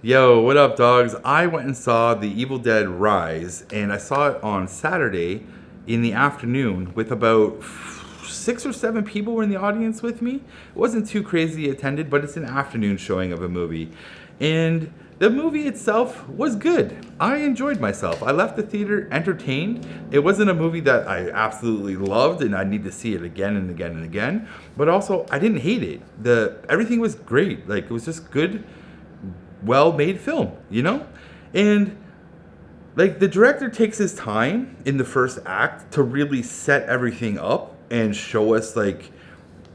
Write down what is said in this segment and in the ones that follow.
Yo, what up, dogs? I went and saw The Evil Dead Rise, and I saw it on Saturday in the afternoon with about 6 or 7 people were in the audience with me. It wasn't too crazy attended, but it's an afternoon showing of a movie. And the movie itself was good. I enjoyed myself. I left the theater entertained. It wasn't a movie that I absolutely loved and I need to see it again and again and again, but also I didn't hate it. Everything was great. Like, it was just good, well-made film, you know? And like, the director takes his time in the first act to really set everything up and show us like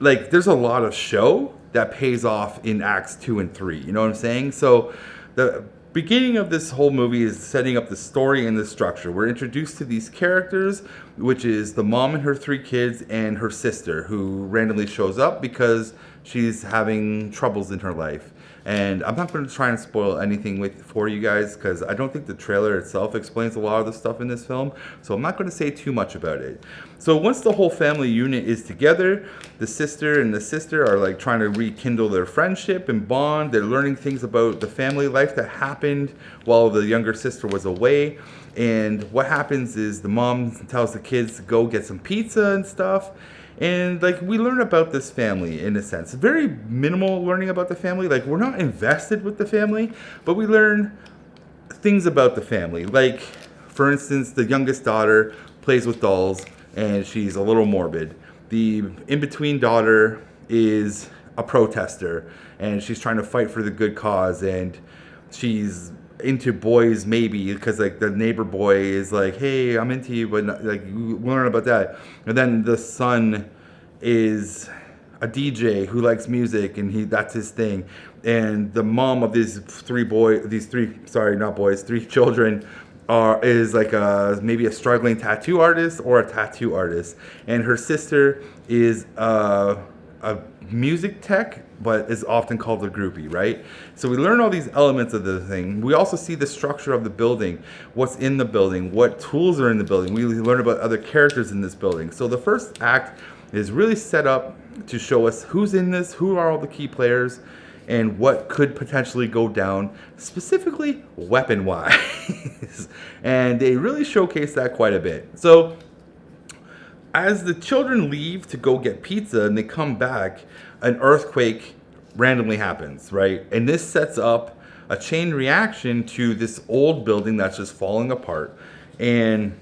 there's a lot of show that pays off in acts 2 and 3. You know what I'm saying? So the beginning of this whole movie is setting up the story and the structure. We're introduced to these characters, which is the mom and her 3 kids and her sister, who randomly shows up because she's having troubles in her life. And I'm not going to try and spoil anything for you guys, because I don't think the trailer itself explains a lot of the stuff in this film. So I'm not going to say too much about it. So once the whole family unit is together, the sister and the sister are like trying to rekindle their friendship and bond. They're learning things about the family life that happened while the younger sister was away. And what happens is the mom tells the kids to go get some pizza and stuff. And like, we learn about this family in a sense. Very minimal learning about the family. Like, we're not invested with the family, but we learn things about the family. Like, for instance, the youngest daughter plays with dolls and she's a little morbid. The in-between daughter is a protester and she's trying to fight for the good cause, and she's into boys maybe because like the neighbor boy is like, hey, I'm into you, but not, like, you learn about that. And then the son is a DJ who likes music, and that's his thing. And the mom of these three children is like maybe a struggling tattoo artist or a tattoo artist, and her sister is a music tech, but is often called a groupie, right? So we learn all these elements of the thing. We also see the structure of the building, what's in the building, what tools are in the building. We learn about other characters in this building. So the first act is really set up to show us who's in this, who are all the key players, and what could potentially go down, specifically weapon-wise. And they really showcase that quite a bit. So as the children leave to go get pizza and they come back, an earthquake randomly happens, right? And this sets up a chain reaction to this old building that's just falling apart. And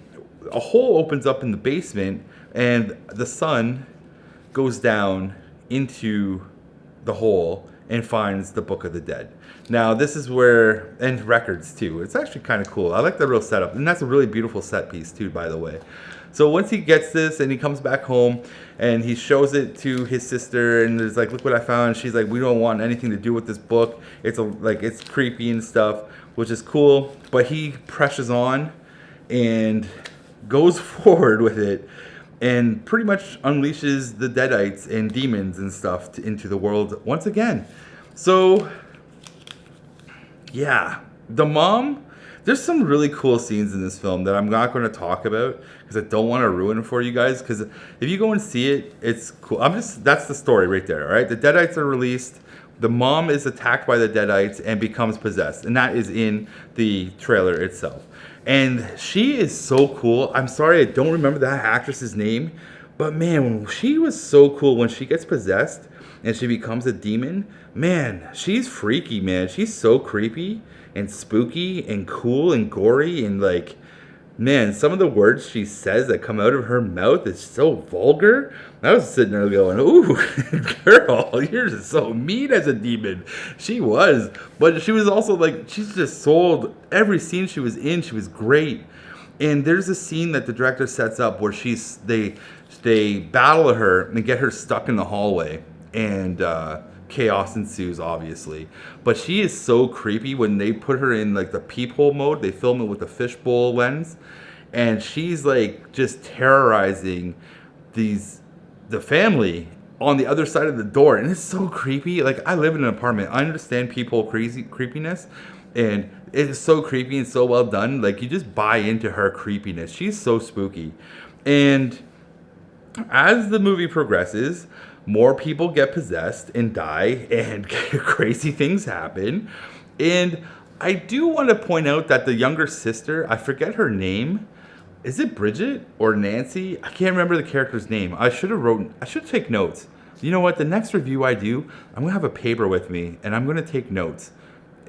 a hole opens up in the basement, and the son goes down into the hole and finds the Book of the Dead. Now, this is where, and records too. It's actually kind of cool. I like the real setup. And that's a really beautiful set piece too, by the way. So once he gets this and he comes back home and he shows it to his sister, and there's like, look what I found. She's like, we don't want anything to do with this book. It's creepy and stuff, which is cool. But he presses on and goes forward with it and pretty much unleashes the Deadites and demons and stuff into the world once again. So yeah, the mom, there's some really cool scenes in this film that I'm not going to talk about because I don't want to ruin it for you guys. Because if you go and see it, it's cool. That's the story right there, all right? The Deadites are released. The mom is attacked by the Deadites and becomes possessed. And that is in the trailer itself. And she is so cool. I'm sorry, I don't remember that actress's name. But man, she was so cool when she gets possessed and she becomes a demon. Man, she's freaky, man. She's so creepy and spooky and cool and gory, and like, man, some of the words she says that come out of her mouth is so vulgar. I was sitting there going, ooh, girl, you're just so mean as a demon. She was. But she was also like, she's just sold. Every scene she was in, she was great. And there's a scene that the director sets up where they battle her and get her stuck in the hallway. And chaos ensues, obviously. But she is so creepy when they put her in like the peephole mode. They film it with the fishbowl lens, and she's like just terrorizing the family on the other side of the door, and it's so creepy. Like, I live in an apartment. I understand people creepiness, and it is so creepy and so well done. Like, you just buy into her creepiness. She's so spooky. And as the movie progresses, more people get possessed and die, and crazy things happen. And I do want to point out that the younger sister, I forget her name. Is it Bridget or Nancy? I can't remember the character's name. I should take notes. You know what? The next review I do, I'm going to have a paper with me and I'm going to take notes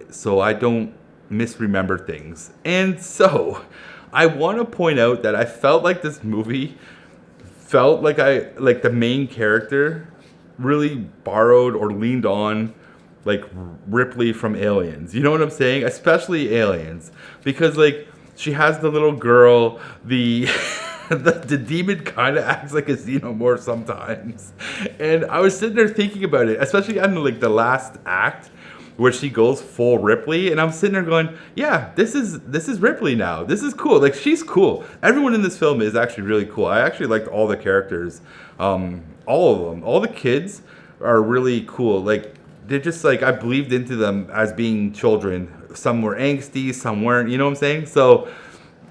so I don't misremember things. And so I want to point out that I felt like this movie felt like the main character really borrowed or leaned on like Ripley from Aliens. You know what I'm saying? Especially Aliens. Because like she has the little girl, the the demon kind of acts like a xenomorph sometimes. And I was sitting there thinking about it, especially on like the last act where she goes full Ripley, and I'm sitting there going, yeah, this is Ripley now. This is cool. Like, she's cool. Everyone in this film is actually really cool. I actually liked all the characters, all of them. All the kids are really cool. Like, they're just like, I believed into them as being children. Some were angsty, some weren't. You know what I'm saying? So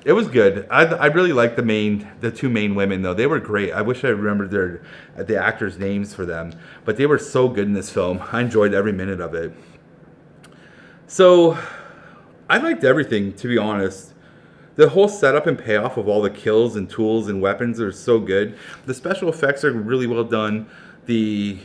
it was good. I really liked the two main women though. They were great. I wish I remembered the actors' names for them, but they were so good in this film. I enjoyed every minute of it. So, I liked everything, to be honest. The whole setup and payoff of all the kills and tools and weapons are so good. The special effects are really well done. The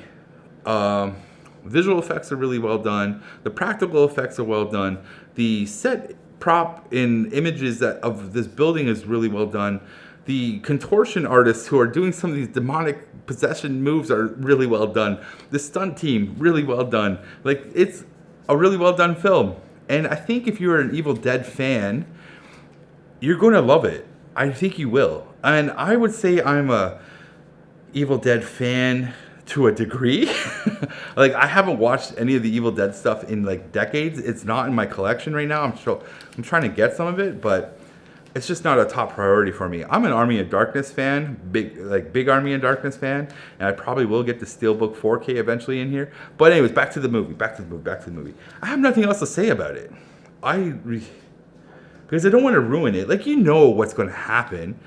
visual effects are really well done. The practical effects are well done. The set prop and images of this building is really well done. The contortion artists who are doing some of these demonic possession moves are really well done. The stunt team, really well done. Like, it's a really well done film. And I think if you're an Evil Dead fan, you're going to love it. I think you will. And I would say I'm a Evil Dead fan to a degree. Like, I haven't watched any of the Evil Dead stuff in like decades. It's not in my collection right now. I'm trying to get some of it, but it's just not a top priority for me. I'm an Army of Darkness fan, big Army of Darkness fan, and I probably will get the Steelbook 4K eventually in here. But anyways, back to the movie. I have nothing else to say about it. Because I don't want to ruin it. Like, you know what's going to happen.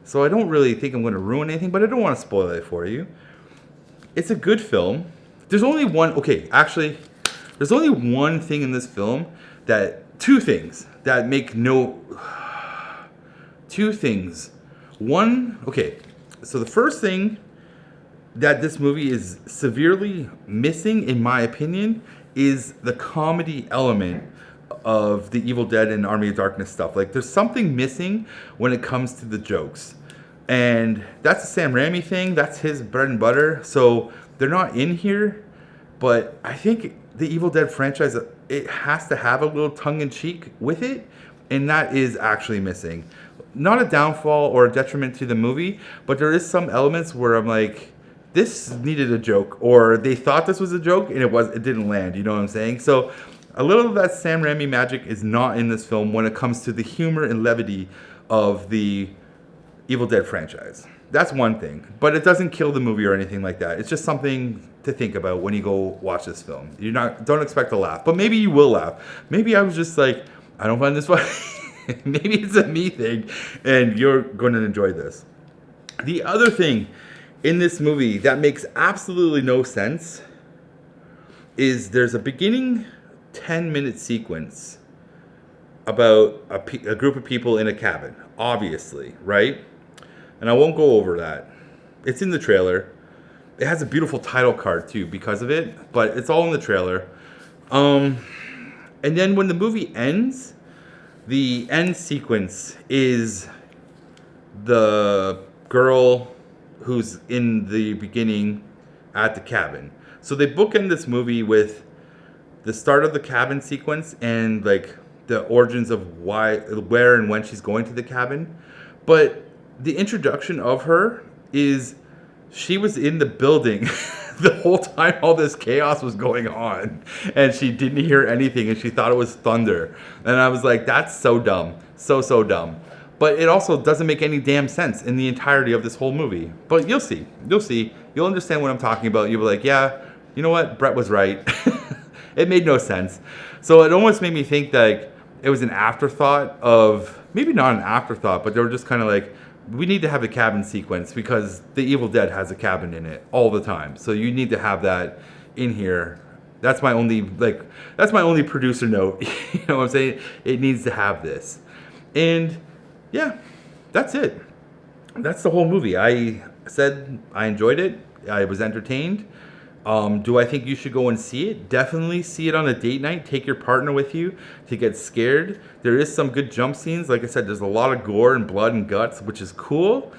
So I don't really think I'm going to ruin anything, but I don't want to spoil it for you. It's a good film. There's only one thing in this film two things that make two things. So the first thing that this movie is severely missing, in my opinion, is the comedy element of the Evil Dead and Army of Darkness stuff. Like, there's something missing when it comes to the jokes. And that's a Sam Raimi thing. That's his bread and butter. So they're not in here. But I think the Evil Dead franchise, it has to have a little tongue-in-cheek with it. And that is actually missing. Not a downfall or a detriment to the movie, but there is some elements where I'm like, this needed a joke. Or they thought this was a joke and it didn't land. You know what I'm saying? So a little of that Sam Raimi magic is not in this film when it comes to the humor and levity of the Evil Dead franchise. That's one thing. But it doesn't kill the movie or anything like that. It's just something to think about when you go watch this film. Don't expect to laugh. But maybe you will laugh. Maybe I was just like, I don't find this funny. Maybe it's a me thing. And you're going to enjoy this. The other thing in this movie that makes absolutely no sense is there's a beginning 10-minute sequence about a group of people in a cabin, obviously, right? And I won't go over that. It's in the trailer. It has a beautiful title card too because of it, but it's all in the trailer. And then when the movie ends, the end sequence is the girl who's in the beginning at the cabin. So they bookend this movie with the start of the cabin sequence and like the origins of where and when she's going to the cabin. But the introduction of her is she was in the building the whole time all this chaos was going on, and she didn't hear anything and she thought it was thunder. And I was like, that's so dumb. So dumb. But it also doesn't make any damn sense in the entirety of this whole movie. But you'll see. You'll understand what I'm talking about. You'll be like, yeah, you know what? Brett was right. It made no sense. So it almost made me think that it was an afterthought of, maybe not an afterthought, but they were just kind of like, we need to have a cabin sequence because the Evil Dead has a cabin in it all the time. So you need to have that in here That's my only producer note. You know what I'm saying? It needs to have this. And yeah, that's it. That's the whole movie. I said I enjoyed it. I was entertained. Do I think you should go and see it? Definitely see it on a date night. Take your partner with you to get scared. There is some good jump scenes. Like I said, there's a lot of gore and blood and guts, which is cool.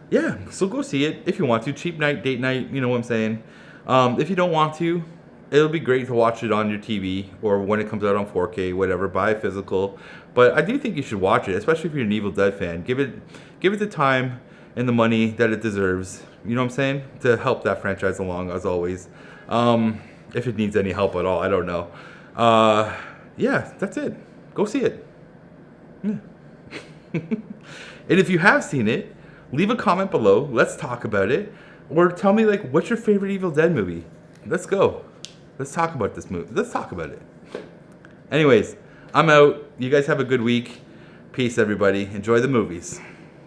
Yeah, so go see it if you want to. Cheap night, date night, you know what I'm saying. If you don't want to, it'll be great to watch it on your TV or when it comes out on 4K, whatever. Buy a physical. But I do think you should watch it, especially if you're an Evil Dead fan. Give it the time and the money that it deserves. You know what I'm saying? To help that franchise along, as always. If it needs any help at all, I don't know. Yeah, that's it. Go see it. Yeah. And if you have seen it, leave a comment below. Let's talk about it. Or tell me, like, what's your favorite Evil Dead movie? Let's go. Let's talk about this movie. Let's talk about it. Anyways, I'm out. You guys have a good week. Peace, everybody. Enjoy the movies.